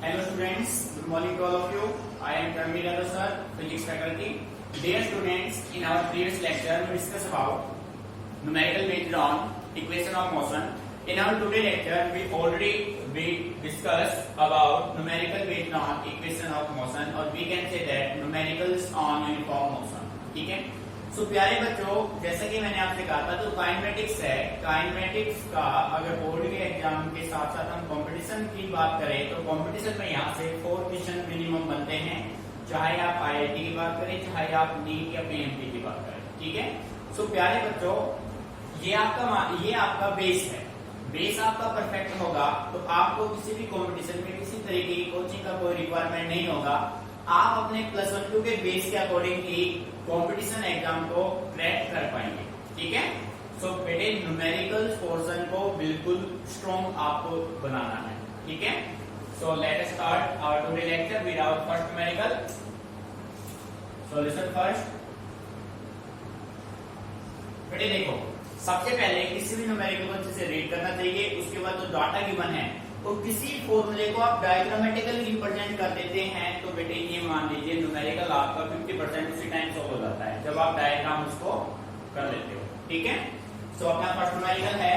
Hello students, good morning to all of you. I am Tanvir Yadav sir, physics faculty. Dear students, in our previous lecture we discussed about numerical based on equation of motion. In our today lecture we discussed about numerical based on equation of motion or we can say that numericals on uniform motion. ठीक है? सो प्यारे बच्चों, जैसा कि मैंने आपसे कहा था तो काइनेमेटिक्स है। काइनेमेटिक्स का अगर बोर्ड के एग्जाम के साथ साथ हम कंपटीशन की बात करें तो कंपटीशन में यहाँ से 4 क्वेश्चन मिनिमम बनते हैं, चाहे आप आईआईटी की बात करें चाहे आप नीट या पीएमटी की बात करें। ठीक है? सो प्यारे बच्चों, ये आपका बेस है। बेस आपका परफेक्ट होगा तो आपको किसी भी कंपटीशन में किसी तरीके की कोचिंग का कोई रिक्वायरमेंट नहीं होगा। आप अपने +1-2 के बेस के अकॉर्डिंग ही कंपटीशन एग्जाम को क्रैक कर पाएंगे। ठीक है? सो बेटे न्यूमेरिकल पोर्शन को बिल्कुल स्ट्रॉन्ग आपको बनाना है। ठीक है? So let us start our today lecture with our first numerical. So listen first. बेटे देखो, सबसे पहले किसी भी न्यूमेरिकल को अच्छे से रीड करना चाहिए। उसके बाद जो डाटा गिवन है तो किसी फॉर्मूले को आप डायग्रामेटिकली रिप्रेजेंट कर देते हैं तो बेटे ये मान लीजिए न्यूमेरिकल आपका 50% उसी टाइम सॉल्व हो जाता है जब आप डायग्राम उसको कर लेते हो। ठीक है? सो अपना फर्स्ट न्यूमेरिकल है,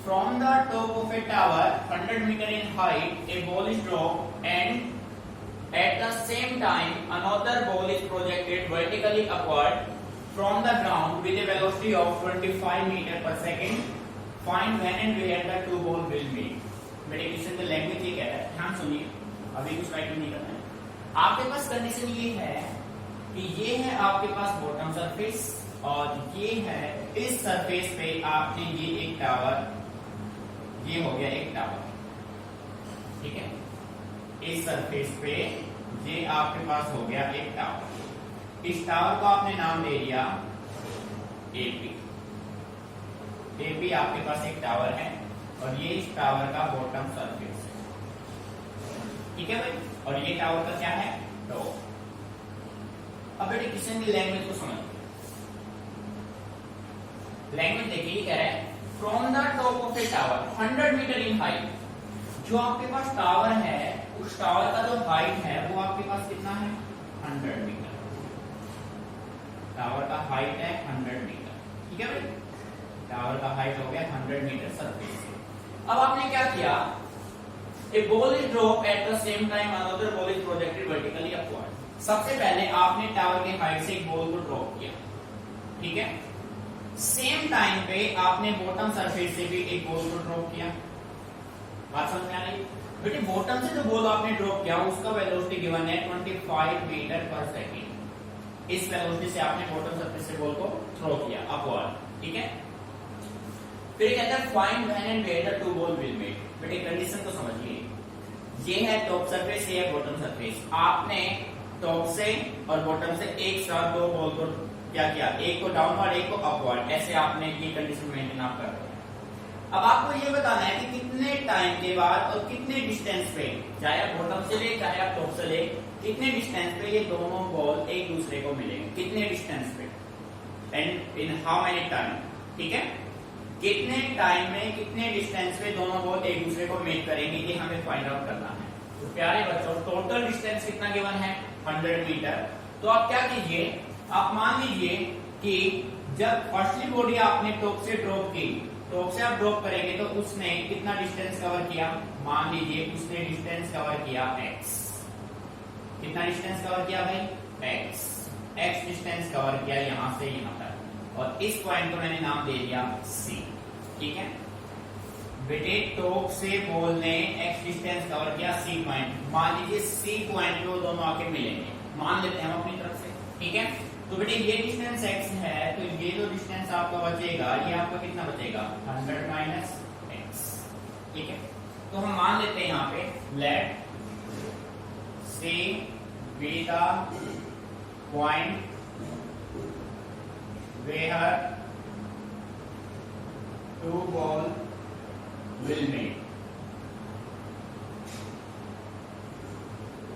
from the top of a tower 100 metre in height a ball is dropped and at the same time another ball is projected vertically upward from the ground with a velocity of 25 metre per second. Find when and where the two ball will meet. मेरे question का language ये कह रहा है, ध्यान सुनिए, अभी कुछ राइटिंग नहीं करना है। आपके पास कंडीशन ये है कि ये है आपके पास बॉटम सरफेस और ये है इस सरफेस पे आपने ये एक टावर, ये हो गया एक टावर। ठीक है? इस सरफेस पे ये आपके पास हो गया एक टावर। इस टावर को आपने नाम दे दिया एपी। एपी आपके पास एक टावर है और ये इस टावर का बॉटम सरफेस है। ठीक है भाई? और ये टावर का क्या है? टॉप। अब बेटे क्वेश्चन की लैंग्वेज को समझ, लैंग्वेज देखिए, ये कह रहा है from the top of a tower 100 metre in height. जो आपके पास टावर है उस टावर का जो हाइट है वो आपके पास कितना है? 100 मीटर। टावर का हाइट है 100 मीटर। ठीक है भाई? टावर का हाइट हो गया 100 मीटर सरफेस से। अब आपने क्या किया, a ball is drop at the same time another ball is projected vertically upward. सबसे पहले आपने टावर के हाइट से एक बॉल को ड्रॉप किया। ठीक है? सेम टाइम पे आपने बॉटम सरफेस से भी एक बॉल को ड्रॉप किया। बात समझ में आ रही? बेटे बॉटम से जो बॉल आपने ड्रॉप किया उसका वेलोसिटी गिवन है 25 मीटर पर सेकेंड। इस वेलोसिटी से आपने बॉटम सरफेस से बॉल को थ्रो किया अपवर्ड। ठीक है? फिर कहता है find when and where the two ball will meet. बेटे कंडीशन को समझिए, ये है टॉप सरफेस, ये है बॉटम सरफेस। आपने टॉप से और बॉटम से एक साथ दो बॉल को क्या किया, एक को डाउनवर्ड एक को अपवर्ड, ऐसे आपने ये कंडीशन मेंटेन आप कर रहे हैं। अब आपको ये बताना है कि कितने टाइम के बाद और कितने डिस्टेंस पे, चाहे आप बॉटम से ले चाहे आप टॉप से ले, कितने डिस्टेंस पे ये दोनों बॉल एक दूसरे को मिलेंगे, कितने डिस्टेंस पे and in how many time. ठीक है? कितने टाइम में कितने डिस्टेंस पे दोनों बॉल एक दूसरे को मीट करेंगे, ये हमें फाइंड आउट करना है। तो प्यारे बच्चों, टोटल डिस्टेंस कितना गिवन है? 100 मीटर। तो आप क्या कीजिए, आप मान लीजिए कि जब फर्स्टली बॉडी आपने टॉप से ड्रॉप की, टॉप से आप ड्रॉप करेंगे तो उसने कितना डिस्टेंस कवर किया? मान लीजिए उसने डिस्टेंस कवर किया x। कितना डिस्टेंस कवर किया भाई? x डिस्टेंस कवर किया यहां से यहां तक और इस पॉइंट को मैंने नाम दे दिया C। ठीक है? बेटे टॉप से बॉल ने x डिस्टेंस कवर किया C पॉइंट। मान लीजिए C पॉइंट पे दोनों आके मिलेंगे, मान लेते हैं हम अपनी तरफ से। ठीक है? तो बेटे ये डिस्टेंस x है तो ये जो डिस्टेंस आपका बचेगा ये आपका कितना बचेगा? 100 माइनस x। ठीक है? तो हम मान लेते हैं यहाँ पे late C be the point where two ball will meet।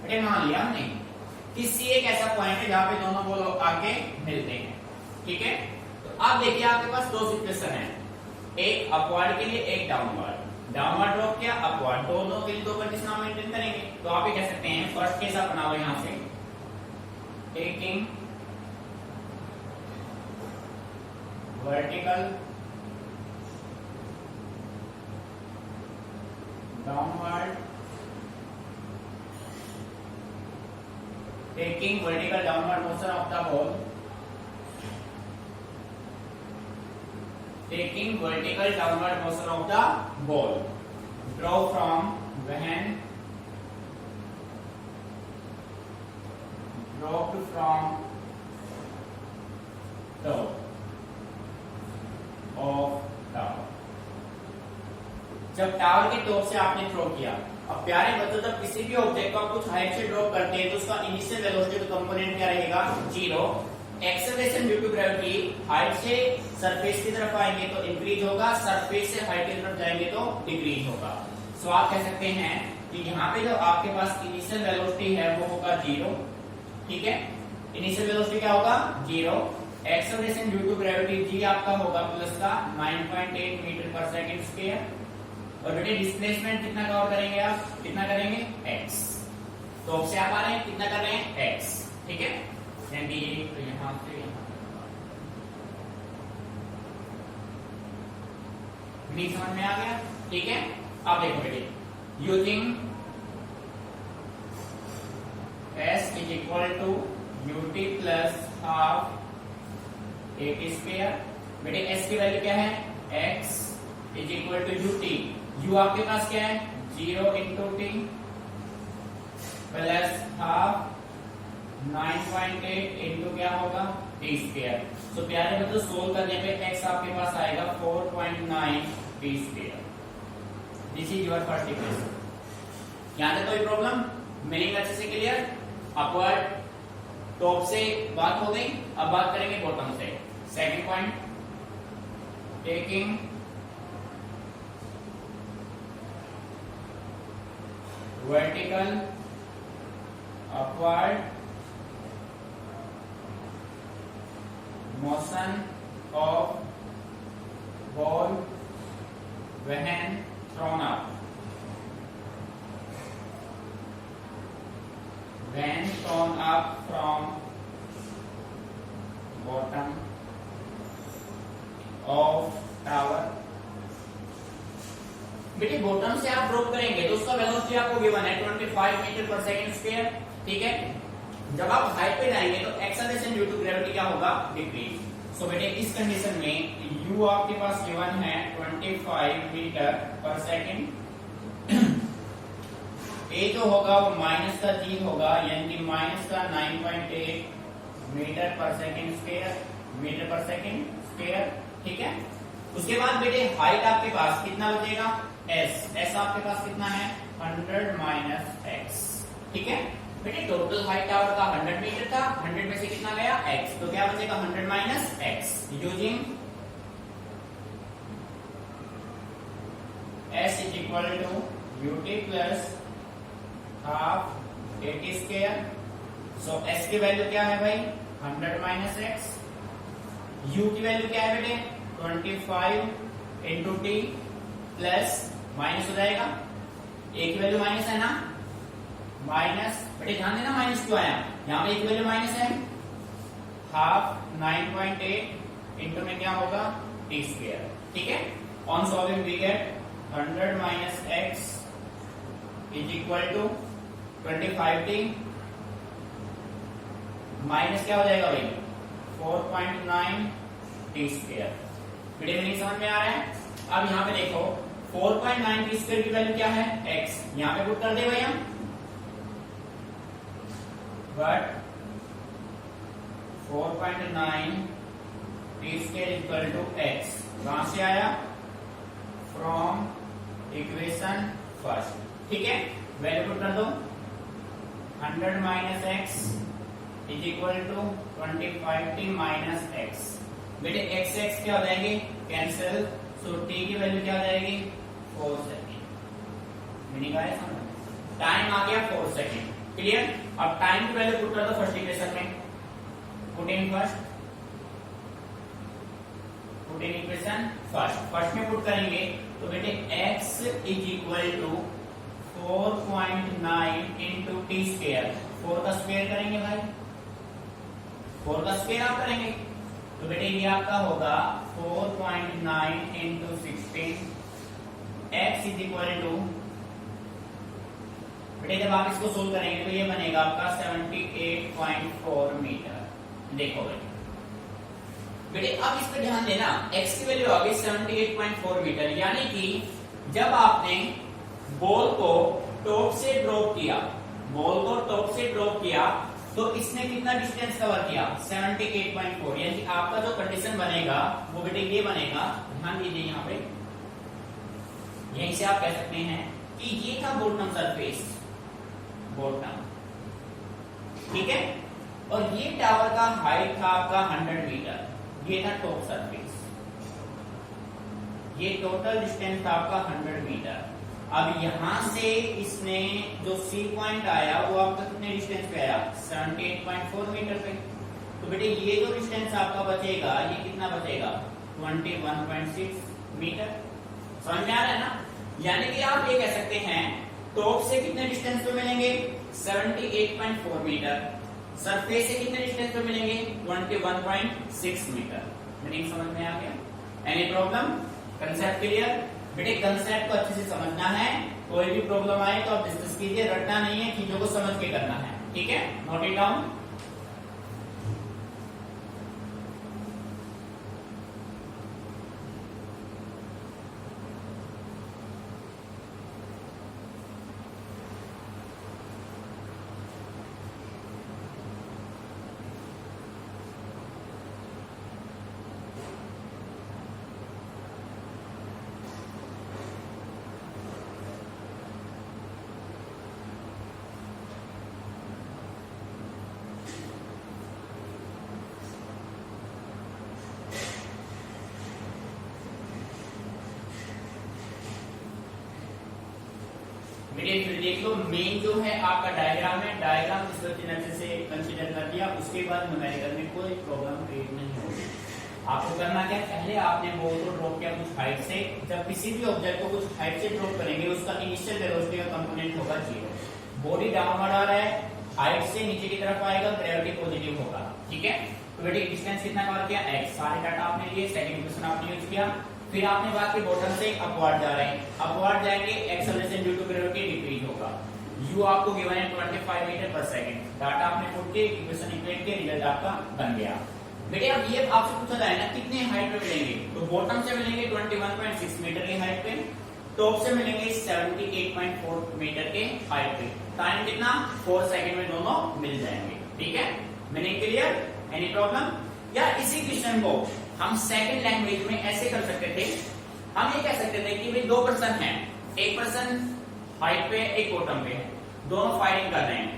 बेटे मान लिया हमने कि C एक ऐसा पॉइंट है जहां पे दोनों बॉल आके मिलते हैं। ठीक है? तो अब देखिए आपके पास दो सिचुएशन है, एक अपवर्ड के लिए एक डाउनवर्ड। डाउनवर्ड ड्रॉप क्या अपवर्ड, दोनों के लिए दो कंडीशन हम मेंटेन करेंगे। तो आप ये कह सकते हैं फर्स्ट केस आप बनाओ यहां से, taking vertical downward, taking vertical downward motion of the ball, taking vertical downward motion of the ball, draw from when dropped from top of tower। जब टावर के टॉप से आपने थ्रो किया, अब प्यारे बच्चों जब किसी भी ऑब्जेक्ट को आप कुछ हाइट से ड्रॉप करते हैं तो उसका इनिशियल वेलोसिटी का कंपोनेंट क्या रहेगा, zero. Acceleration due to gravity, height से सरफेस की तरफ आएंगे तो इंक्रीज होगा, सरफेस से हाइट की तरफ जाएंगे तो डिक्रीज होगा। सो आप कह सकते हैं कि यहाँ पे जो आपके पास इनिशियल वेलोसिटी है वो होगा जीरो, ठीक है। इनिशियल वेलोसिटी क्या होगा, zero. Acceleration due to gravity g आपका होगा प्लस का 9.8 मीटर पर सेकेंड स्क्वायर, और बेटे डिस्प्लेसमेंट कितना कवर करेंगे आप, कितना करेंगे x। तो अब से आप आ रहे हैं कितना कर रहे हैं x, ठीक है। तो यहां से नहीं समझ में आ गया, ठीक है। अब देखो बेटे, using s is equal to ut plus half at square. बेटे s की वैल्यू क्या है, x is equal to ut, u आपके पास क्या है, 0 into T plus half 9.8 into क्या होगा, टी स्क्वायर। तो प्यारे बच्चों सोल्व करने पे x आपके पास आएगा 4.9 T square. This is your first equation. यहां तक कोई प्रॉब्लम, मीनिंग अच्छे से क्लियर। अपवर्ड टॉप से बात हो गई, अब बात करेंगे बॉटम से। Second point, taking vertical upward motion of ball when thrown up, when thrown up from bottom of tower। बेटे बॉटम से आप ड्रॉप करेंगे तो उसका वेलोसिटी आपको गिवन है 25 मीटर पर सेकंड स्क्वायर, ठीक है। जब आप हाइट पे जाएंगे तो एक्सेलरेशन ड्यू टू ग्रेविटी क्या होगा, डिक्रीज। सो बेटे इस कंडीशन में u आपके पास गिवन है 25 मीटर पर सेकंड, a जो होगा वो माइनस का g होगा, यानी कि माइनस का 9.8 metre per second square, metre per second square, ठीक है। उसके बाद बेटे हाइट आपके पास कितना बचेगा, s आपके पास कितना है 100 माइनस x, ठीक है। बेटे टोटल हाइट टावर का 100 मीटर था, 100 में से कितना गया x, तो क्या बचेगा 100 minus x। Using s is equal to ut plus half at square. So s की वैल्यू क्या है भाई 100 माइनस x, u की वैल्यू क्या है बेटे 25 इंटू टी प्लस माइनस हो जाएगा, a की वैल्यू माइनस है ना, माइनस बेटे ध्यान देना माइनस क्यों आया, यहाँ पे a की वैल्यू माइनस है, हाफ 9.8 इंटू में क्या होगा टी स्क्वायर, ठीक है। On solving we get 100 minus x is equal to 25 T minus क्या हो जाएगा भाई 4.9 टी स्क्वायर। वीडियो में नहीं समझ में आ रहा है। अब यहाँ पे देखो 4.9 टी स्क्वायर की वैल्यू क्या है x, यहाँ पे पुट कर दे भाई हम, but 4.9 T square equal to x कहां से आया, फ्रॉम इक्वेशन फर्स्ट, ठीक है। वैल्यू पुट कर दो 100 minus x is equal to 25 T minus x। बेटे x x क्या हो जाएंगे कैंसिल, सो t की वैल्यू क्या हो जाएगी 4 सेकेंड। मीनिंग आया समझ, टाइम आ गया 4 सेकेंड, क्लियर। अब टाइम की वैल्यू पुट कर दो फर्स्ट इक्वेशन में, put in first, put in equation first में पुट करेंगे तो बेटे x is equal to 4.9 into T square. 4 का स्क्वायर करेंगे भाई, 4 का स्क्वायर आप करेंगे तो बेटे ये आपका होगा 4.9 into 16 x is equal to, बेटे जब आप इसको सोल्व करेंगे तो ये बनेगा आपका 78.4 मीटर। देखो बेटे अब इस पर ध्यान देना, x की वैल्यू आ गई 78.4 मीटर, यानी कि जब आपने बॉल को टॉप से ड्रॉप किया, बॉल को टॉप से ड्रॉप किया तो इसने कितना डिस्टेंस कवर किया 78.4, यानी कि आपका जो कंडीशन बनेगा वो बेटे ये बनेगा, ध्यान दीजिए यहाँ पे, यहीं से आप कह सकते हैं कि ये था बॉटम सरफेस, बॉटम, ठीक है, और ये टावर का हाइट था आपका 100 मीटर, ये था टॉप सरफेस, ये टोटल डिस्टेंस था आपका 100 मीटर। अब यहां से इसने जो सी पॉइंट आया वो आपका कितने डिस्टेंस पे आया 78.4 मीटर पे, तो बेटे ये जो डिस्टेंस आपका बचेगा ये कितना बचेगा 21.6 मीटर। समझ में आ रहा है ना, यानी कि आप ये कह सकते हैं टॉप से कितने डिस्टेंस पे मिलेंगे 78.4 मीटर, सरफेस से कितने डिस्टेंस पे मिलेंगे 21.6 मीटर। मीनिंग समझ में आ गया? Any problem? Concept clear? बेटे कंसेप्ट को अच्छे से समझना है, कोई भी प्रॉब्लम आए तो आप डिस्कस कीजिए, रटना नहीं है, चीजों को समझ के करना है, ठीक है, नोट इट डाउन। फिर देख लो, मेन जो है आपका डायग्राम है, डायग्राम इस अच्छे से कंसीडर कर दिया, उसके बाद न्यूमेरिकल में कोई प्रॉब्लम क्रिएट नहीं होगी। आपको करना क्या, पहले आपने बॉल को ड्रॉप किया कुछ हाइट से, जब किसी भी ऑब्जेक्ट को कुछ हाइट से ड्रॉप करेंगे उसका इनिशियल वेलोसिटी का कंपोनेंट होगा 0, बॉडी डाउनवर्ड आ रहा है, हाइट से नीचे की तरफ आएगा, ग्रेविटी पॉजिटिव होगा, ठीक है। तो बेटे डिस्टेंस कितना कवर किया x, सारे डाटा आपने लिए, सेकंड इक्वेशन आपने यूज किया, फिर आपने बात की बॉटम से अपवर्ड जा रहे हैं, अपवर्ड जाएंगे acceleration due to gravity decrease होगा, u आपको गिवन है 25 मीटर पर सेकंड, डाटा आपने पुट के इक्वेशन इक्वेट के रिजल्ट आपका बन गया। बेटे अब ये आपसे पूछा जाए ना कितने हाइट पे मिलेंगे, तो बॉटम से मिलेंगे 21.6 मीटर के हाइट पे, टॉप से मिलेंगे 78.4 मीटर के हाइट पे, टाइम कितना 4 सेकंड में दोनों मिल जाएंगे, ठीक है। Meaning clear? Any problem? या इसी क्वेश्चन को हम सेकंड लैंग्वेज में ऐसे कर सकते थे, हम ये कह सकते थे कि भाई दो पर्सन हैं, एक पर्सन हाइट पे एक बॉटम पे है, दोनों फायरिंग कर रहे हैं,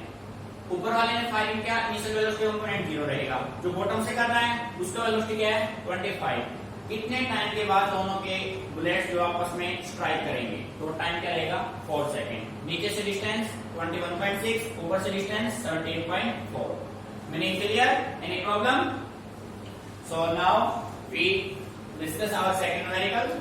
ऊपर वाले ने फायरिंग किया, इनिशियल वेलोसिटी कंपोनेंट 0 रहेगा, जो बॉटम से कर रहा है उसका वेलोसिटी क्या है 25। इतने टाइम के बाद दोनों के बुलेट्स जो आपस में स्ट्राइक करेंगे तो टाइम क्या रहेगा 4 सेकंड, नीचे से डिस्टेंस 21.6, ऊपर से distance 78.4। Meaning clear? Any problem? So now we discuss our second numerical.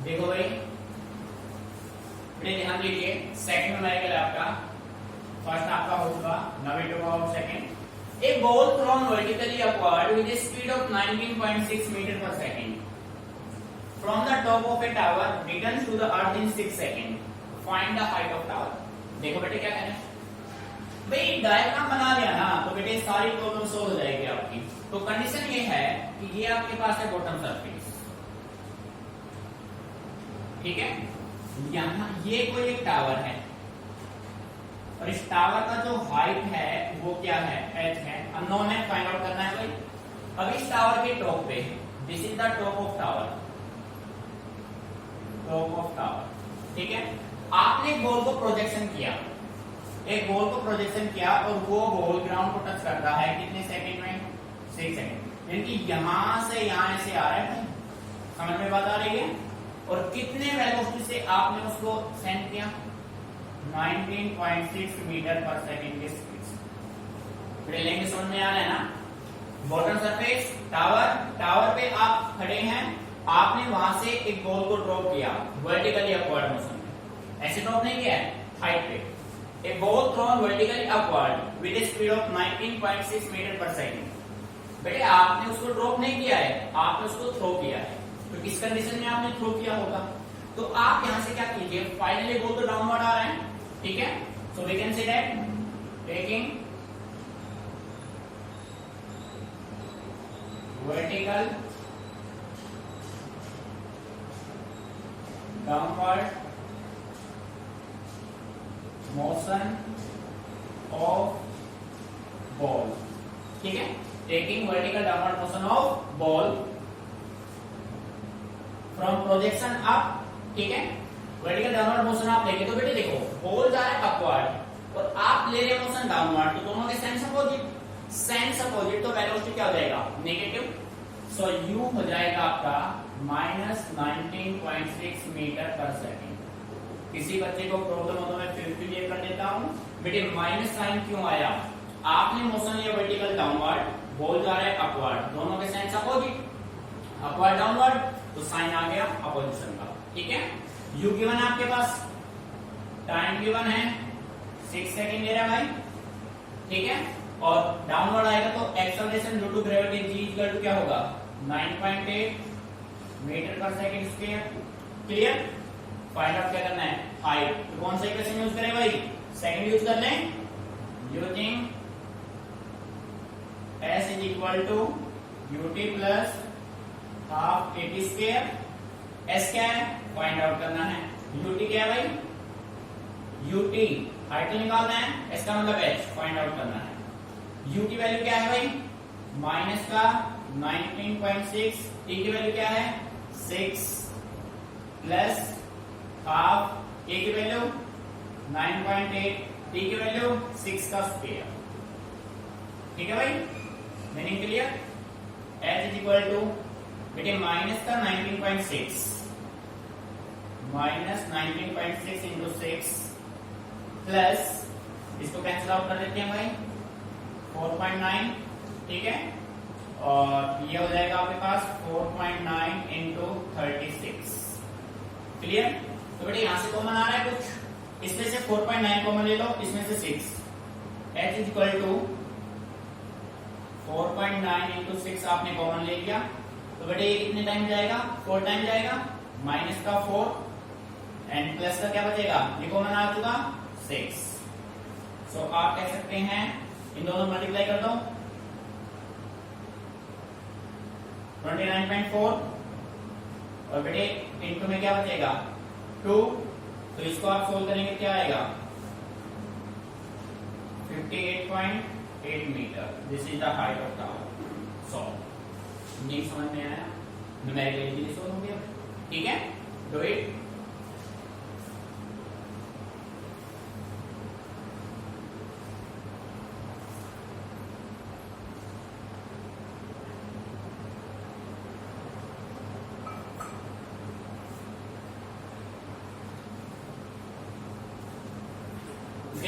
देखो भाई, ध्यान दीजिए, सेकंड न्यूमेरिकल आपका, फर्स्ट आपका हो चुका, now we talk about second. A ball thrown vertically upward with a speed of 19.6 meter per second from the top of a tower returns to the earth in 6 seconds. Find the height of tower. देखो बेटे क्या कहना है भाई, diagram बना लिया ना तो बेटे सारी प्रॉब्लम सोल्व हो जाएगी आपकी। तो कंडीशन ये है कि ये आपके पास है बॉटम सरफेस, ठीक है, यहाँ ये कोई एक टावर है और इस टावर का जो हाइट है वो क्या है h है, अननोन है, फाइंड आउट करना है भाई। अब इस टावर के टॉप पे, this is the top of tower, top of tower, ठीक है, आपने एक बॉल को प्रोजेक्शन किया, एक बॉल को प्रोजेक्शन किया और वो बॉल ग्राउंड को टच कर रहा है कितने सेकंड में 6 सेकंड, यानी कि यहां से यहां से आ रहा है, समझ में बात आ रही है? और कितने वेलोसिटी से आपने उसको सेंड किया? 19.6 मीटर पर सेकंड के स्पीड से। फिर लेंगे, समझ में आ रहा है ना? बॉटम सरफेस टावर पे आप खड़े हैं, आपने वहां से एक बॉल को ड्रॉप किया वर्टिकली अपवर्ड मोशन में। ऐसे ड्रॉप नहीं किया है हाइट पे, a ball thrown vertically upward with a speed of 19.6 metre per second. बेटे आपने उसको ड्रॉप नहीं किया है, आपने उसको थ्रो किया है। तो किस कंडीशन में आपने थ्रो किया होगा? तो आप यहां से क्या कीजिए, फाइनली बॉल तो डाउनवर्ड आ रहा है, ठीक है? So we can say that taking vertical downward motion of ball, ठीक है? taking vertical downward motion of ball from projection up, ठीक है? vertical downward motion आप लेंगे तो बेटे देखो बॉल जा रहा है अपवर्ड और आप ले रहे मोशन डाउनवर्ड, तो दोनों के सेंस अपोजिट। सेंस अपोजिट तो वेलोसिटी क्या हो जाएगा? नेगेटिव। सो यू हो जाएगा आपका -19.6 मीटर पर सेकंड। किसी बच्चे को प्रॉब्लम हो तो मैं फिर क्लियर कर देता हूं। बेटे माइनस साइन क्यों आया? आपने मोशन लिया वर्टिकल डाउनवर्ड, बॉल जा रहा है अपवर्ड, दोनों के सेंस अपोजिट, अपवर्ड डाउनवर्ड, तो साइन आ गया अपोजिशन का, ठीक है? यू गिवन है आपके पास, टाइम गिवन है 6 सेकंड ले रहा है भाई, ठीक है? और डाउनवर्ड आएगा तो acceleration due to gravity g equal to क्या होगा? 9.8 metre per second square. Clear? Find out क्या करना है? हाइट। तो कौन सा इक्वेशन यूज करें भाई? सेकंड यूज कर लें, using s is equal to ut plus half at square. s क्या है? फाइंड आउट करना है। ut क्या है भाई? ut हाइट तो निकालना है, s का मतलब h, फाइंड आउट करना है। u की वैल्यू क्या है भाई? माइनस का 19.6, t की वैल्यू क्या है? 6 प्लस हाफ, a की वैल्यू 9.8, t की वैल्यू 6 का स्क्वायर, ठीक है भाई? Meaning clear? h is equal to बेटे माइनस का 19.6 इंटू 6 प्लस इसको कैंसिल आउट कर देते हैं भाई 4.9, ठीक है? और ये हो जाएगा आपके पास 4.9 इंटू 36। क्लियर? तो बेटे यहां से कॉमन आ रहा है कुछ, इसमें से 4.9 कॉमन ले लो, इसमें से 6। h is equal to 4.9 into 6 आपने कॉमन ले लिया, तो बेटे ये कितने टाइम जाएगा? 4 टाइम जाएगा, माइनस का 4 एंड प्लस का क्या बचेगा? ये कॉमन आ चुका 6। सो आप कह सकते हैं इन दोनों मल्टीप्लाई कर दो 29.4 और बेटे इनटू में क्या बचेगा? 2। तो इसको आप सोल्व करेंगे क्या आएगा? 58.8 metre. This is the height of tower. Solve. नहीं समझ में आया? न्यूमेरिकली सोल्व हो गया, ठीक है? Do it.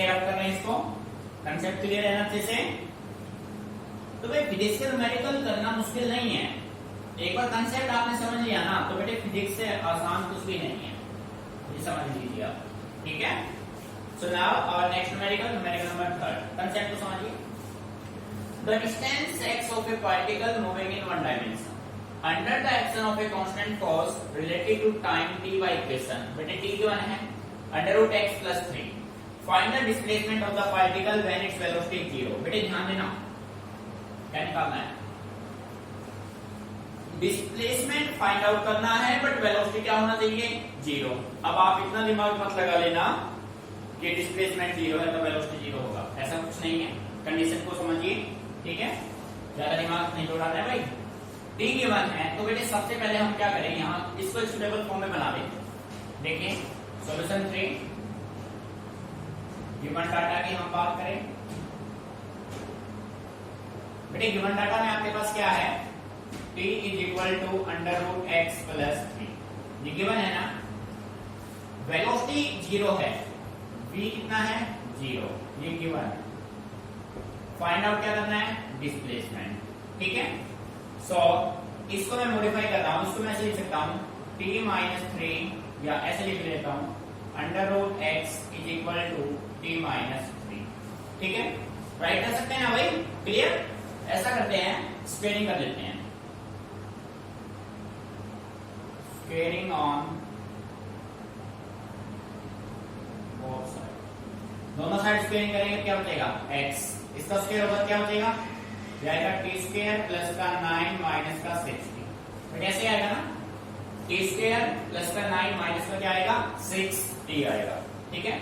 आप कर रहे हैं इसको, कंसेप्ट क्लियर है अच्छे से? तो भाई फिजिक्स के न्यूमेरिकल करना मुश्किल नहीं है, एक बार कंसेप्ट आपने समझ लिया ना तो बेटे फिजिक्स से आसान कुछ भी नहीं है, ये समझ लीजिए आप, ठीक है? So now our next numerical number 3, concept को समझिए। The distance x of a particle moving in one dimension under the action of a constant force related to time t by equation, बेटे t गिवन है √x plus 3। Find the displacement of the particle when its velocity is 0। बेटे ध्यान देना, क्या निकालना है? Displacement find out करना है, बट वेलोसिटी क्या होना चाहिए? 0। अब आप इतना दिमाग मत लगा लेना कि डिस्प्लेसमेंट 0 है तो वेलोसिटी 0 होगा, ऐसा कुछ नहीं है। कंडीशन को समझिए, ठीक है? ज्यादा दिमाग नहीं दौड़ाना है भाई। t गिवन है तो बेटे सबसे पहले हम क्या करें, यहाँ इसको सुटेबल फॉर्म में बना दें। देखिए सॉल्यूशन 3 गिवन डाटा की हम बात करें, बेटे गिवन डाटा में आपके पास क्या है? t is equal to √x plus 3। ये गिवन है ना, वेलोसिटी 0 है, v कितना है 0, ये गिवन है। फाइंड आउट क्या करना है, डिस्प्लेसमेंट। ठीक है, सो इसको मैं मॉडिफाई करता हूं, इसको मैं ऐसे लिख सकता हूं t माइनस 3 या ऐसे लिख लेता हूं under root x is equal to t minus 3। ठीक है, राइट कर सकते हैं ना भाई, क्लियर। ऐसा करते हैं, स्क्वेयरिंग कर लेते हैं, स्क्वेयरिंग ऑन बोथ साइड, दोनों साइड स्क्वेयरिंग करेंगे क्या बचेगा x, इसका स्क्वायर होगा क्या बचेगा, जाएगा टी स्क्वायर प्लस का 9 माइनस का 60। तो कैसे आएगा ना, टी स्क्वायर प्लस का 9 माइनस का क्या आएगा 6t आएगा। ठीक है,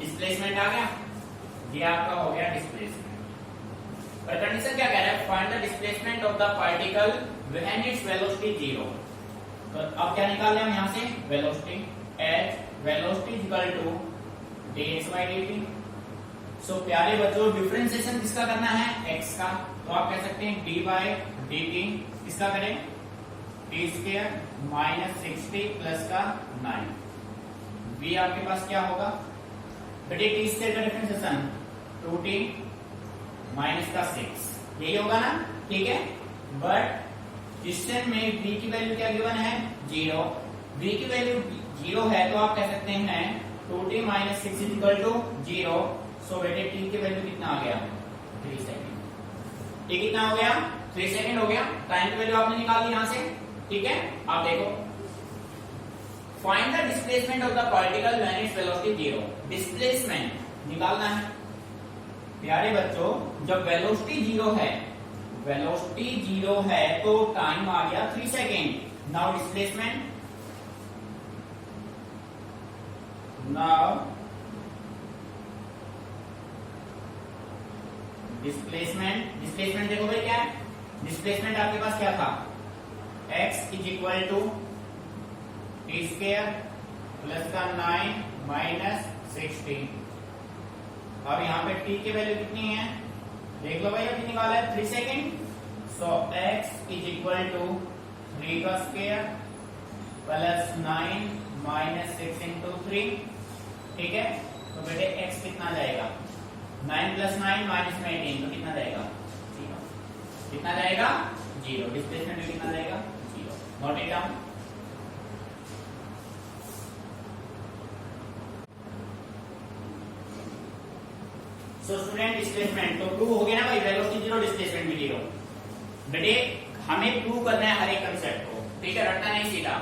डिस्प्लेसमेंट आ गया, ये आपका हो गया डिस्प्लेसमेंट। पर कंडीशन क्या कह रहा है, find the displacement of the particle when its velocity 0। तो अब क्या निकाल रहे हम यहां से, velocity h velocity equal to dx by dt। So प्यारे बच्चों, डिफरेंशिएशन किसका करना है, x का, तो आप कह सकते हैं d by dt किसका करें, t स्क्वायर माइनस 60 प्लस का 9, v आपके पास क्या होगा बेटे, t स्क्वायर का डिफरेंशिएशन 2t माइनस का 6, यही होगा ना। ठीक है, बट डिस्टेंस में v की वैल्यू क्या गिवन है 0, v की वैल्यू 0 है तो आप कह सकते हैं 2t minus 6 is equal to 0। So बेटे t की वैल्यू कितना आ गया 3 सेकंड। t कितना हो गया 3 सेकंड हो गया, टाइम की वैल्यू आपने निकाल ली यहां से। ठीक है, आप देखो, find the displacement of the particle when its velocity 0। Displacement निकालना है प्यारे बच्चों, जब वेलोसिटी 0 है, वेलोसिटी 0 है तो टाइम आ गया 3 second. Now displacement, now displacement देखो भाई क्या है, डिस्प्लेसमेंट आपके पास क्या था, x is equal to t square plus का 9 माइनस 60। अब यहाँ पे t की वैल्यू कितनी है देख लो भाई, अभी निकाला है 3 second. So x is equal to 3 का स्क्वायर प्लस 9 माइनस 6 इंटू 3। ठीक है, तो बेटे x कितना जाएगा, 9 प्लस 9 माइनस में 18, तो कितना जाएगा 0, कितना जाएगा 0। डिस्प्लेसमेंट में कितना जाएगा 0। Note it down. So student, displacement तो प्रूव हो गया ना भाई, वेलोसिटी 0 डिस्प्लेसमेंट भी 0। बेटे हमें प्रूव करना है हर एक कंसेप्ट को, ठीक है, रटना नहीं सीधा।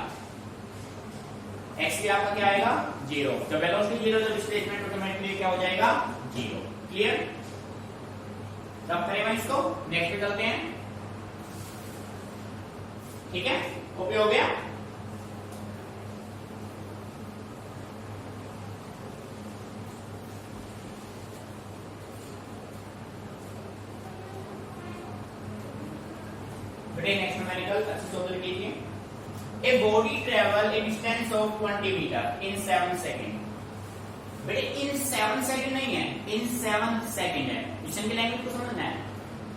x भी आपका क्या आएगा 0, जब वेलोसिटी 0 तो डिस्प्लेसमेंट ऑटोमेटिकली क्या हो जाएगा 0। क्लियर, तब करें भाई इसको, नेक्स्ट पे चलते हैं। ठीक है, ओके हो गया। बेटे नेक्स्ट न्यूमेरिकल अच्छे से ऑब्जर्व कीजिए। A body travel a distance of 20 metre in 7 second. बेटे इन 7 सेकेंड नहीं है, इन 7 सेकेंड है। क्वेश्चन की लैंग्वेज को समझना है,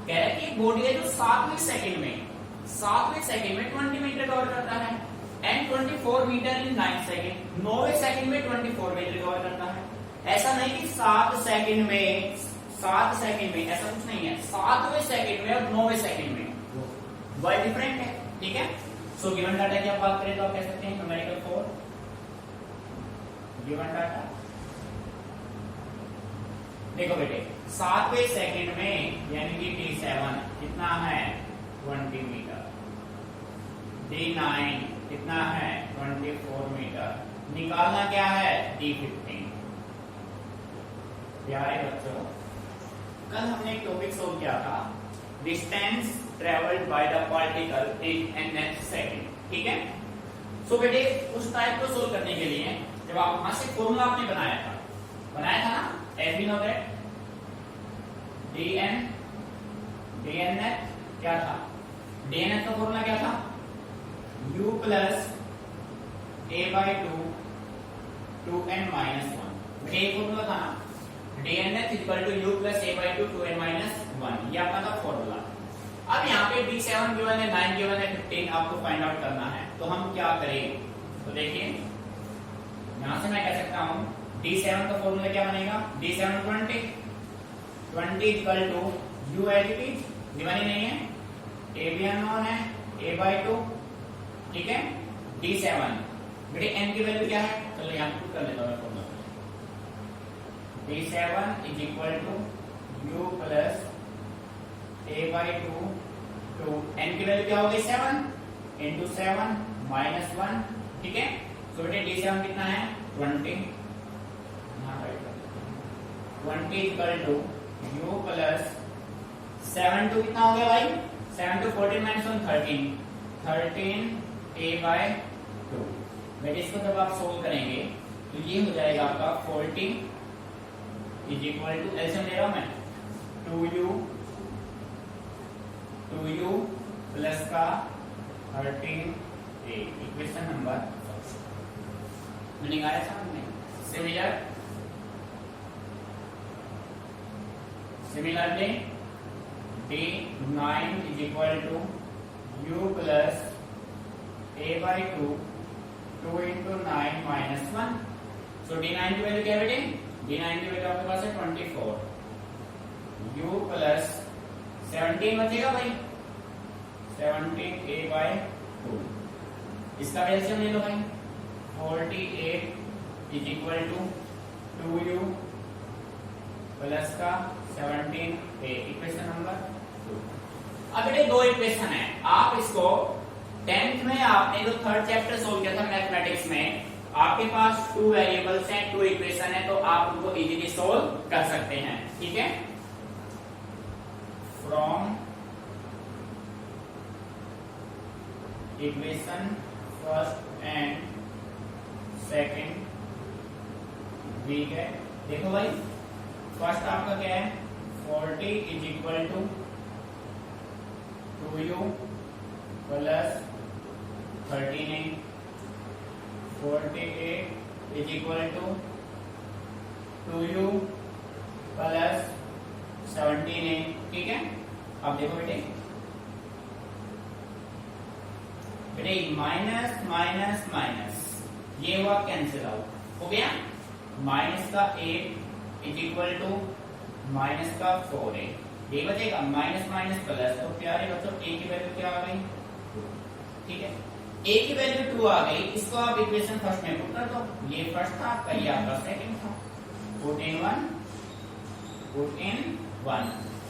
कह रहा है कि बॉडी है जो 7वें सेकेंड में 20 मीटर कवर करता है, एंड 24 मीटर इन 9 सेकेंड, 9वें सेकेंड में 24 मीटर कवर करता है। ऐसा नहीं कि 7 सेकेंड में, ऐसा कुछ नहीं है, 7वें सेकेंड में और 9वें सेकेंड में वर्ड डिफरेंट है। ठीक है, सो गिवन डाटा की आप बात करें तो आप कह सकते हैं न्यूमेरिकल 4 गिवन डाटा। देखो बेटे 7वें सेकंड में यानी कि t7 कितना है 20 मीटर, t9 कितना है 24 मीटर, निकालना क्या है t15। प्यारे बच्चों, कल हमने एक टॉपिक सोल्व किया था, distance travelled by the particle in n second. ठीक है, सो बेटे उस टाइप को सोल्व करने के लिए जब आप वहां से फॉर्मूला आपने बनाया था ना, as we know that dnth क्या था, dnth का फॉर्मूला क्या था, u plus a by 2n minus 1। ये फॉर्मूला था ना, dnth equal to u plus a by 2n minus 1, ये आपका था फॉर्मूला। अब यहाँ पे d7 गिवन है, 9 गिवन है, 15 आपको फाइंड आउट करना है, तो हम क्या करें, तो देखिए यहां से मैं कह सकता हूं D7 का फॉर्मूला क्या बनेगा, D7 20 equal to U as it is, given ही नहीं है, A भी अननोन है, A/2, ठीक है। D7 बेटे n की वैल्यू क्या है, चलो यहां पुट कर लेता हूं मैं formula. D7 is equal to U plus A/2 two n की वैल्यू क्या हो गई 7 इंटू 7 माइनस 1, ठीक है। तो बेटे D7 कितना है 20, 20 equal to U plus 7 two कितना हो गया भाई, 7 टू 14 माइनस 1 13 A/2। बेटे इसको जब आप सोल्व करेंगे तो ये हो जाएगा आपका 40 इज इक्वल टू, एलसीएम ले रहा हूं मैं, 2u प्लस का 13a, इक्वेशन नंबर मीनिंग आया सामने। Similarly D9 is equal to u plus A/2 2 into 9 minus 1। सो D9 की वैल्यू क्या है बेटे, D9 की वैल्यू आपके पास है 24, u प्लस 17 बचेगा भाई, 17a/2, इसका एलसीएम ले लो भाई, 48 is equal to 2u plus का 17a, इक्वेशन नंबर 2। अब बेटे दो इक्वेशन है, आप इसको 10th में आपने जो थर्ड चैप्टर सोल्व किया था मैथमेटिक्स में, आपके पास 2 वेरिएबल्स हैं, 2 इक्वेशन है, तो आप उनको इजीली सोल्व कर सकते हैं, ठीक है। From equation first and second we है, देखो भाई फर्स्ट आपका क्या है 40 is equal to 2u plus 13a, 48 is equal to 2u plus 17a, ठीक है। अब देखो बेटे माइनस माइनस माइनस ये हुआ कैंसिल आउट, हो गया, माइनस का 8 इज इक्वल टू माइनस का 4a, ये बचेगा माइनस माइनस प्लस, तो प्यारे बच्चों a की वैल्यू क्या आ गई 2, ठीक है। a की वैल्यू 2 आ गई, इसको आप इक्वेशन फर्स्ट में पुट कर दो, ये फर्स्ट था आपका, ये आपका सेकंड था, पुट इन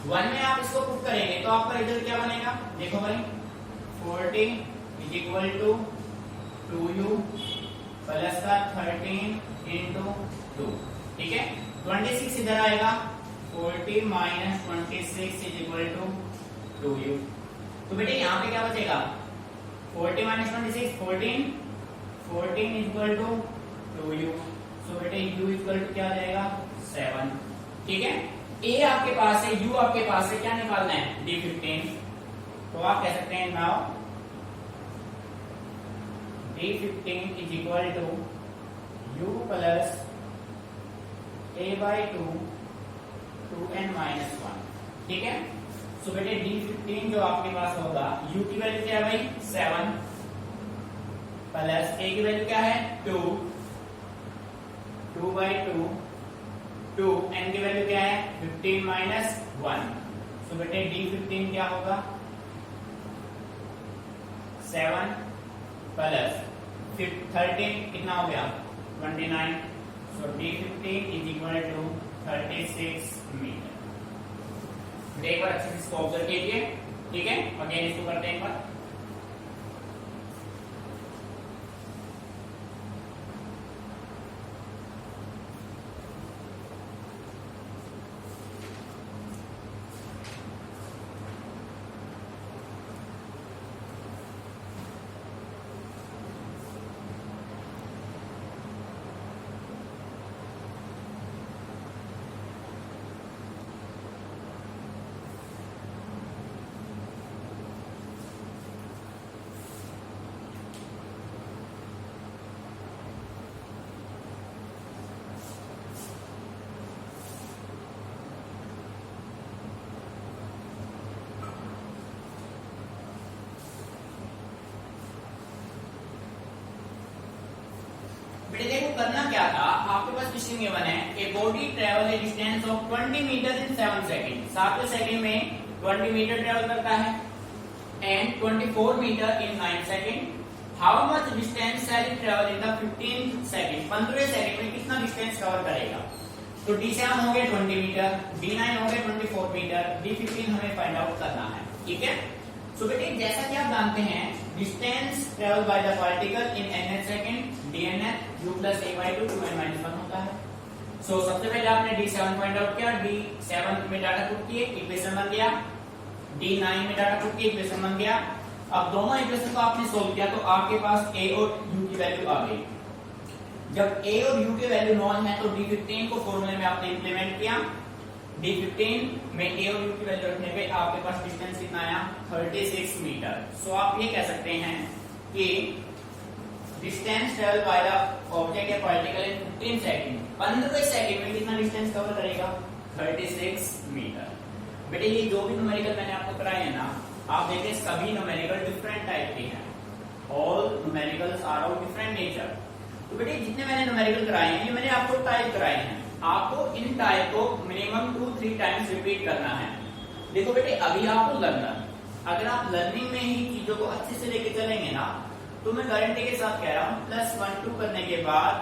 1 में आप इसको पुट करेंगे तो आपका रिजल्ट क्या बनेगा, देखो भाई 40 is equal to 2u plus का 13 इंटू 2, ठीक है। 26 इधर आएगा, 40 minus 26 is equal to 2u, तो बेटे यहाँ पे क्या बचेगा 40 minus 26 14 is equal to 2u, so बेटे u इक्वल टू क्या आ जाएगा 7, ठीक है। a आपके पास है, u आपके पास है, क्या निकालना है D15, तो आप कह सकते हैं now D15 is equal to u plus A/2 2n minus 1, ठीक है। सो बेटे D15 जो आपके पास होगा, u की वैल्यू क्या है भाई 7 प्लस a की वैल्यू क्या है 2, 2/2 2, n की वैल्यू क्या है 15 माइनस 1, सो बेटे D15 क्या होगा 7 प्लस 13 कितना हो गया 29, so D15 is equal to 36 metre. एक बार अच्छे से इसको ऑब्जर्व कीजिए, ठीक है। अगेन इसको करते हैं एक बार, करना क्या था, आपके पास क्वेश्चन गिवन है a body travel a distance of 20 metre in 7 second, 7 second में 20 मीटर ट्रेवल करता है and 24 metre in 9 second. How much distance shall it travel in the 15 second, 15 second में कितना डिस्टेंस कवर करेगा। तो D7 हो गया 20 मीटर, D9 हो गया 24 मीटर, D15 हमें फाइंड आउट करना है, ठीक है। सो बेटे जैसा कि आप जानते हैं distance travel by the particle in nth second dnf u plus a by 2 2n 1 होता है। सो सबसे पहले आपने D7 फाइंड आउट किया, D7 में डाटा पुट किए, इक्वेशन बन गया, D9 में डाटा पुट किए, इक्वेशन बन गया। अब दोनों इक्वेशन को आपने सोल्व किया तो आपके पास a और u की वैल्यू आ गई। जब a और u की वैल्यू नॉन है तो D15 को फॉर्मूले में आपने इंप्लीमेंट किया, D15 में a और u की वैल्यू रखने पे आपके पास डिस्टेंस कितना आया 36 मीटर। सो आप ये कह सकते हैं कि distance travel by the object या पार्टिकल इन 15 सेकंड, 15 सेकंड में कितना डिस्टेंस कवर करेगा 36 मीटर। बेटे ये जो भी न्यूमेरिकल मैंने आपको कराए हैं ना, आप देखें सभी न्यूमेरिकल डिफरेंट टाइप के हैं, all numericals are of different nature. तो बेटे जितने मैंने न्यूमेरिकल कराए हैं ये मैंने आपको टाइप कराए हैं, आपको इन टाइप को मिनिमम 2-3 टाइम्स रिपीट करना है। देखो बेटे अभी आप लर्नर, अगर आप लर्निंग में ही चीजों को अच्छे से लेके चलेंगे ना तो मैं गारंटी के साथ कह रहा हूँ +1-2 करने के बाद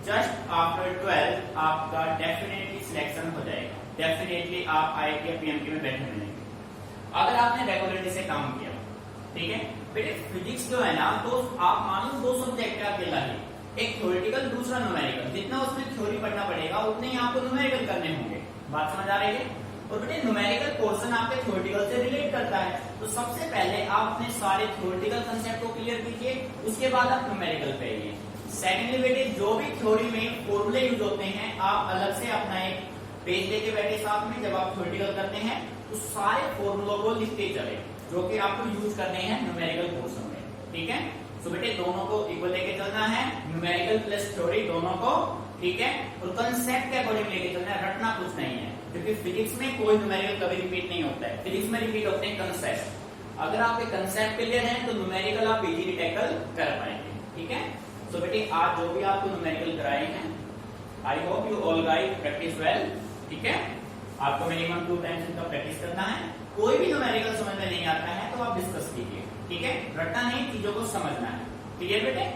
जस्ट आफ्टर 12 आपका डेफिनेटली सिलेक्शन हो जाएगा, डेफिनेटली आप IIT या PMT में बैठे मिलेंगे अगर आपने रेगुलरिटी से काम किया, ठीक है। बेटे फिजिक्स जो है ना तो आप मानो 2 सब्जेक्ट का अकेला ही, एक थ्योरेटिकल दूसरा न्यूमेरिकल, जितना उसमें थ्योरी पढ़ना पड़ेगा उतने ही आपको न्यूमेरिकल करने होंगे, बात समझ आ रही है। और बेटे न्यूमेरिकल पोर्शन आपके थ्योरेटिकल से रिलेट करता है, तो सबसे पहले आप अपने सारे थ्योरेटिकल कंसेप्ट को क्लियर कीजिए, उसके बाद आप न्यूमेरिकल पे आइए। सेकेंडली बेटे जो भी थ्योरी में फॉर्मूले यूज होते हैं आप अलग से अपना एक पेज लेके बैठे साथ में, जब आप थ्योरेटिकल करते हैं तो सारे फॉर्मूलों को लिखते चले जो कि आपको यूज करने हैं न्यूमेरिकल पोर्शन में, ठीक है। तो बेटे दोनों को इक्वल लेके चलना है, न्यूमेरिकल प्लस थ्योरी दोनों को, ठीक है। और कंसेप्ट के अकॉर्डिंग लेके चलना है, रटना कुछ नहीं है, क्योंकि फिजिक्स में कोई न्यूमेरिकल कभी रिपीट नहीं होता है, फिजिक्स में रिपीट होते हैं कंसेप्ट। अगर आपके कंसेप्ट क्लियर है तो न्यूमेरिकल आप इजीली टैकल कर पाएंगे, ठीक है। तो बेटे आज जो भी आपको न्यूमेरिकल कराए हैं I hope you all guys practice well, ठीक है। आपको मिनिमम 2 टाइम्स इनका प्रैक्टिस करना है। कोई भी न्यूमेरिकल समझ में नहीं आता है तो आप डिस्कस कीजिए, ठीक है। रटना नहीं, चीजों को समझना है, क्लियर बेटे।